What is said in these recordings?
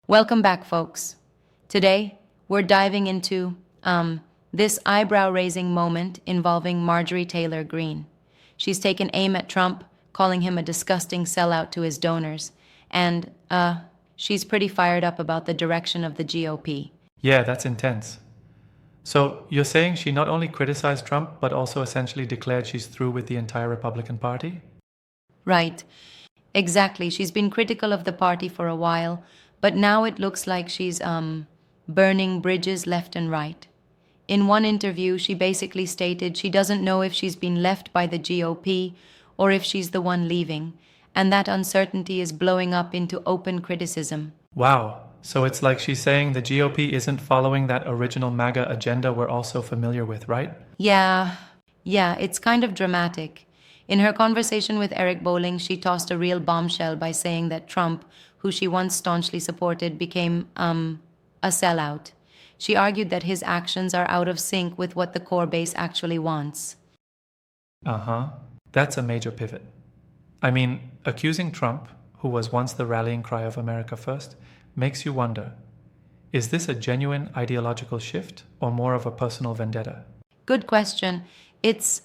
Welcome back, folks. Today, we're diving into this eyebrow-raising moment involving Marjorie Taylor Greene. She's taken aim at Trump, calling him a disgusting sellout to his donors, and she's pretty fired up about the direction of the GOP. Yeah, that's intense. So you're saying she not only criticized Trump, but also essentially declared she's through with the entire Republican Party? Right. Exactly. She's been critical of the party for a while, but now it looks like she's burning bridges left and right. In one interview, she basically stated she doesn't know if she's been left by the GOP or if she's the one leaving, and that uncertainty is blowing up into open criticism. Wow. So it's like she's saying the GOP isn't following that original MAGA agenda we're all so familiar with, right? Yeah, it's kind of dramatic. In her conversation with Eric Bolling, she tossed a real bombshell by saying that Trump, who she once staunchly supported, became a sellout. She argued that his actions are out of sync with what the core base actually wants. Uh-huh. That's a major pivot. I mean, accusing Trump, who was once the rallying cry of America First, makes you wonder, is this a genuine ideological shift or more of a personal vendetta? Good question. It's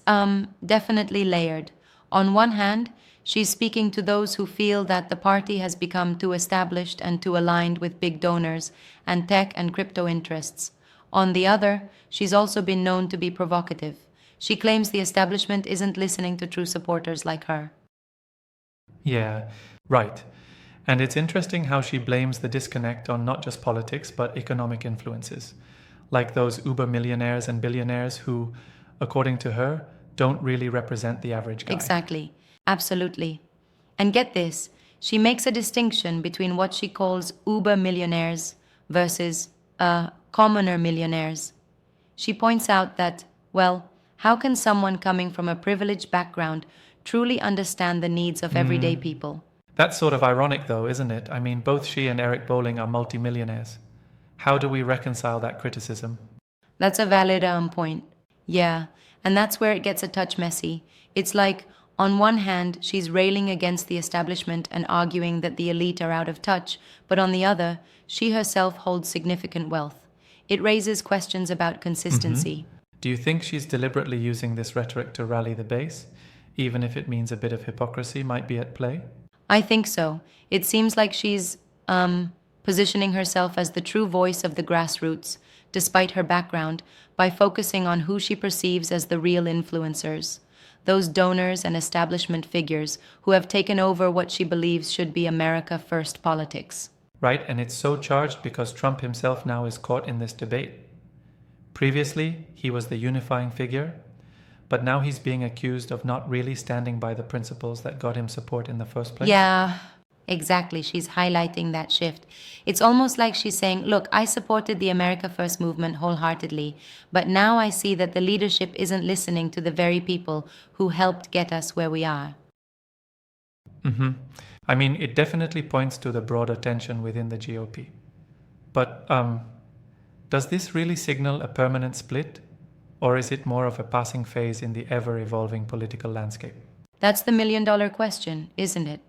definitely layered. On one hand, she's speaking to those who feel that the party has become too established and too aligned with big donors and tech and crypto interests. On the other, she's also been known to be provocative. She claims the establishment isn't listening to true supporters like her. Yeah, right. And it's interesting how she blames the disconnect on not just politics, but economic influences, like those uber millionaires and billionaires who, according to her, don't really represent the average guy. Exactly. Absolutely. And get this, she makes a distinction between what she calls uber millionaires versus commoner millionaires. She points out that, well, how can someone coming from a privileged background truly understand the needs of everyday people? That's sort of ironic, though, isn't it? I mean, both she and Eric Bolling are multimillionaires. How do we reconcile that criticism? That's a valid point. Yeah, and that's where it gets a touch messy. It's like, on one hand, she's railing against the establishment and arguing that the elite are out of touch, but on the other, she herself holds significant wealth. It raises questions about consistency. Do you think she's deliberately using this rhetoric to rally the base, even if it means a bit of hypocrisy might be at play? I think so. It seems like she's positioning herself as the true voice of the grassroots, despite her background, by focusing on who she perceives as the real influencers, those donors and establishment figures who have taken over what she believes should be America First politics. Right, and it's so charged because Trump himself now is caught in this debate. Previously, he was the unifying figure, but now he's being accused of not really standing by the principles that got him support in the first place. Yeah, exactly. She's highlighting that shift. It's almost like she's saying, look, I supported the America First movement wholeheartedly, but now I see that the leadership isn't listening to the very people who helped get us where we are. I mean, it definitely points to the broader tension within the GOP. But does this really signal a permanent split? Or is it more of a passing phase in the ever-evolving political landscape? That's the million-dollar question, isn't it?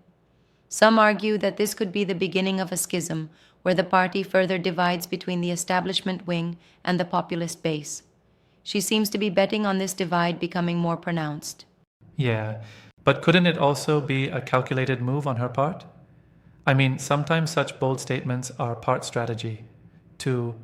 Some argue that this could be the beginning of a schism where the party further divides between the establishment wing and the populist base. She seems to be betting on this divide becoming more pronounced. Yeah, but couldn't it also be a calculated move on her part? I mean, sometimes such bold statements are part strategy to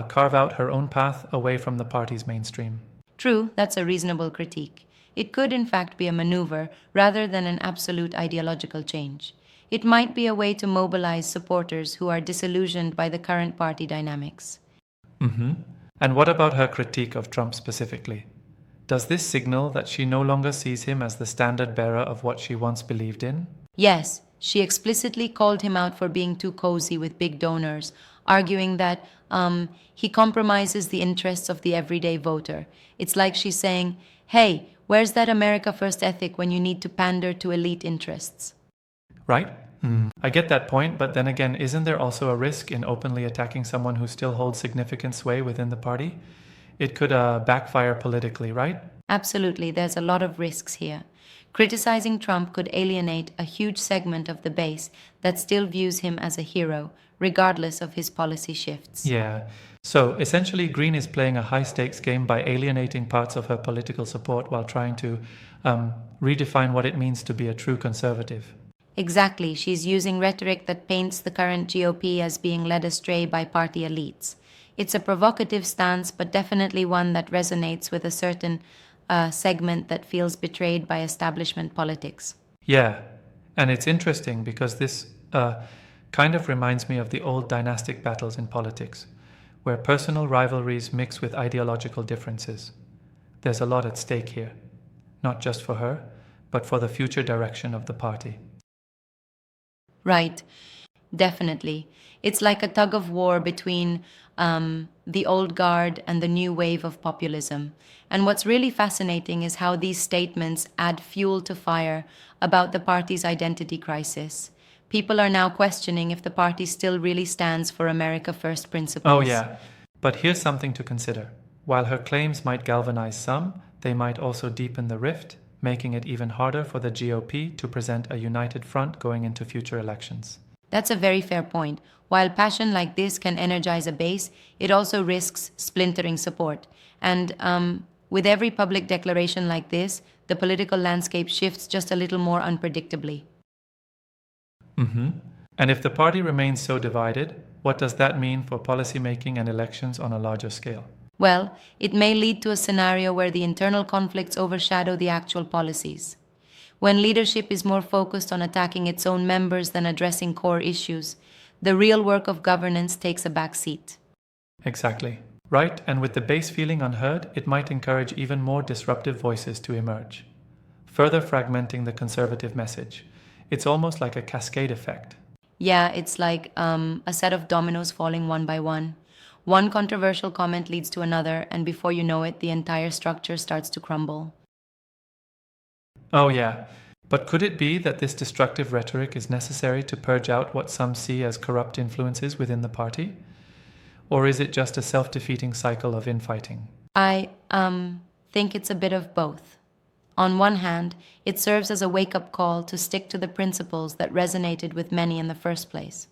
carve out her own path away from the party's mainstream. True, that's a reasonable critique. It could in fact be a maneuver rather than an absolute ideological change. It might be a way to mobilize supporters who are disillusioned by the current party dynamics. And what about her critique of Trump specifically? Does this signal that she no longer sees him as the standard bearer of what she once believed in? Yes, she explicitly called him out for being too cozy with big donors, arguing that he compromises the interests of the everyday voter. It's like she's saying, hey, where's that America First ethic when you need to pander to elite interests? Right? I get that point, but then again, isn't there also a risk in openly attacking someone who still holds significant sway within the party? It could backfire politically, right? Absolutely, there's a lot of risks here. Criticizing Trump could alienate a huge segment of the base that still views him as a hero, regardless of his policy shifts. Yeah. So essentially, Greene is playing a high stakes game by alienating parts of her political support while trying to redefine what it means to be a true conservative. Exactly, she's using rhetoric that paints the current GOP as being led astray by party elites. It's a provocative stance, but definitely one that resonates with a certain segment that feels betrayed by establishment politics. Yeah. And it's interesting because this kind of reminds me of the old dynastic battles in politics, where personal rivalries mix with ideological differences. There's a lot at stake here, not just for her, but for the future direction of the party. Right, definitely. It's like a tug of war between the old guard and the new wave of populism. And what's really fascinating is how these statements add fuel to fire about the party's identity crisis. People are now questioning if the party still really stands for America First Oh, principles. yeah. But here's something to consider. While her claims might galvanize some, they might also deepen the rift, making it even harder for the GOP to present a united front going into future elections. That's a very fair point. While passion like this can energize a base, it also risks splintering support. And with every public declaration like this, the political landscape shifts just a little more unpredictably. Mm-hmm. And if the party remains so divided, what does that mean for policymaking and elections on a larger scale? Well, it may lead to a scenario where the internal conflicts overshadow the actual policies. When leadership is more focused on attacking its own members than addressing core issues, the real work of governance takes a back seat. Exactly. Right, and with the base feeling unheard, it might encourage even more disruptive voices to emerge, further fragmenting the conservative message. It's almost like a cascade effect. Yeah, it's like a set of dominoes falling one by one. One controversial comment leads to another, and before you know it, the entire structure starts to crumble. Oh, yeah. But could it be that this destructive rhetoric is necessary to purge out what some see as corrupt influences within the party? Or is it just a self defeating cycle of infighting? I think it's a bit of both. On one hand, it serves as a wake up call to stick to the principles that resonated with many in the first place.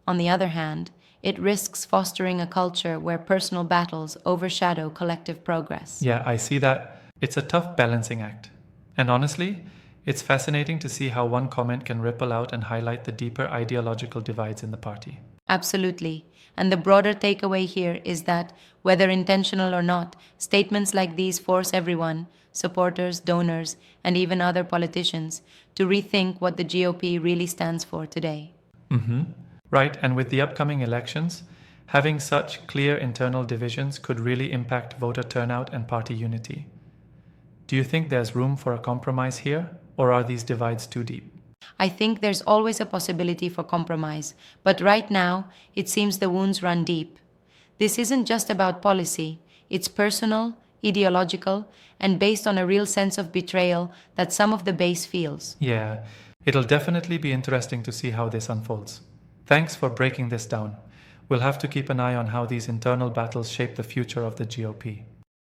On the other hand, it risks fostering a culture where personal battles overshadow collective progress. Yeah, I see that. It's a tough balancing act. And honestly, it's fascinating to see how one comment can ripple out and highlight the deeper ideological divides in the party. Absolutely. And the broader takeaway here is that, whether intentional or not, statements like these force everyone, supporters, donors, and even other politicians, to rethink what the GOP really stands for today. Mm-hmm. Right, and with the upcoming elections, having such clear internal divisions could really impact voter turnout and party unity. Do you think there's room for a compromise here, or are these divides too deep? I think there's always a possibility for compromise, but right now, it seems the wounds run deep. This isn't just about policy, it's personal, ideological, and based on a real sense of betrayal that some of the base feels. Yeah, it'll definitely be interesting to see how this unfolds. Thanks for breaking this down. We'll have to keep an eye on how these internal battles shape the future of the GOP.